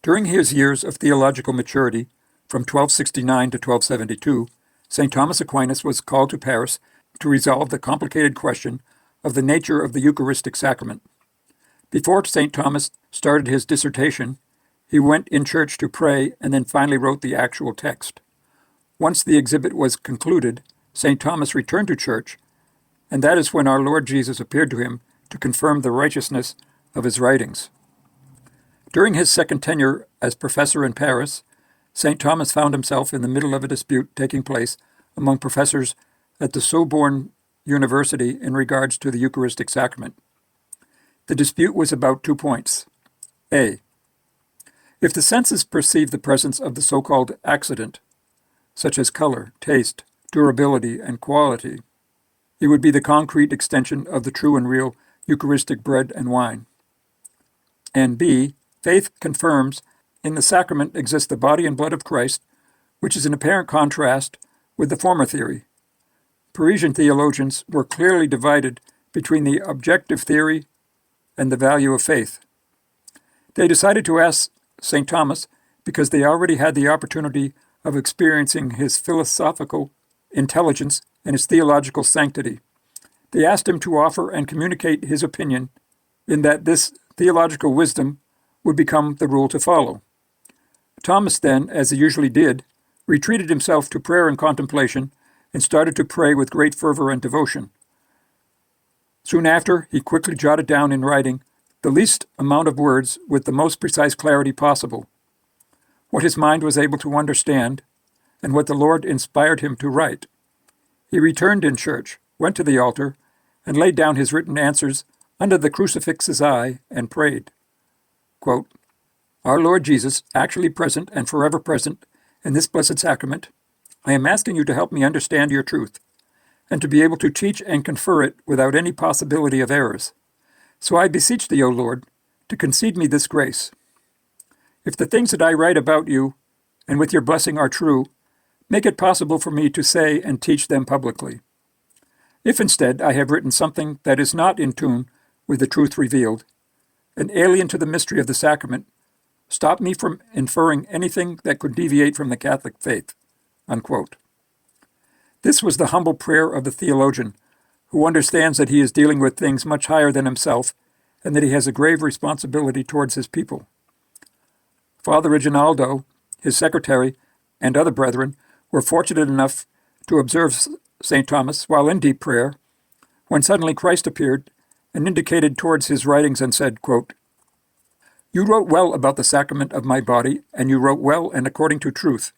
During his years of theological maturity, from 1269 to 1272, St. Thomas Aquinas was called to Paris to resolve the complicated question of the nature of the Eucharistic sacrament. Before St. Thomas started his dissertation, he went in church to pray and then finally wrote the actual text. Once the exhibit was concluded, St. Thomas returned to church, and that is when our Lord Jesus appeared to him to confirm the righteousness of his writings. During his second tenure as professor in Paris, St. Thomas found himself in the middle of a dispute taking place among professors at the Sorbonne University in regards to the Eucharistic sacrament. The dispute was about 2 points. A. If the senses perceive the presence of the so-called accident, such as color, taste, durability, and quality, it would be the concrete extension of the true and real Eucharistic bread and wine. And B. Faith confirms in the sacrament exists the body and blood of Christ, which is in apparent contrast with the former theory. Parisian theologians were clearly divided between the objective theory and the value of faith. They decided to ask St. Thomas because they already had the opportunity of experiencing his philosophical intelligence and his theological sanctity. They asked him to offer and communicate his opinion in that this theological wisdom would become the rule to follow. Thomas then, as he usually did, retreated himself to prayer and contemplation and started to pray with great fervor and devotion. Soon after, he quickly jotted down in writing the least amount of words with the most precise clarity possible, what his mind was able to understand, and what the Lord inspired him to write. He returned in church, went to the altar, and laid down his written answers under the crucifix's eye and prayed. Quote, Our Lord Jesus, actually present and forever present in this blessed sacrament, I am asking you to help me understand your truth, and to be able to teach and confer it without any possibility of errors. So I beseech thee, O Lord, to concede me this grace. If the things that I write about you, and with your blessing are true, make it possible for me to say and teach them publicly. If instead I have written something that is not in tune with the truth revealed, and alien to the mystery of the sacrament, stop me from inferring anything that could deviate from the Catholic faith. Unquote. This was the humble prayer of the theologian, who understands that he is dealing with things much higher than himself, and that he has a grave responsibility towards his people. Father Reginaldo, his secretary, and other brethren were fortunate enough to observe St. Thomas while in deep prayer, when suddenly Christ appeared and indicated towards his writings and said, quote, You wrote well about the sacrament of my body, and you wrote well and according to truth.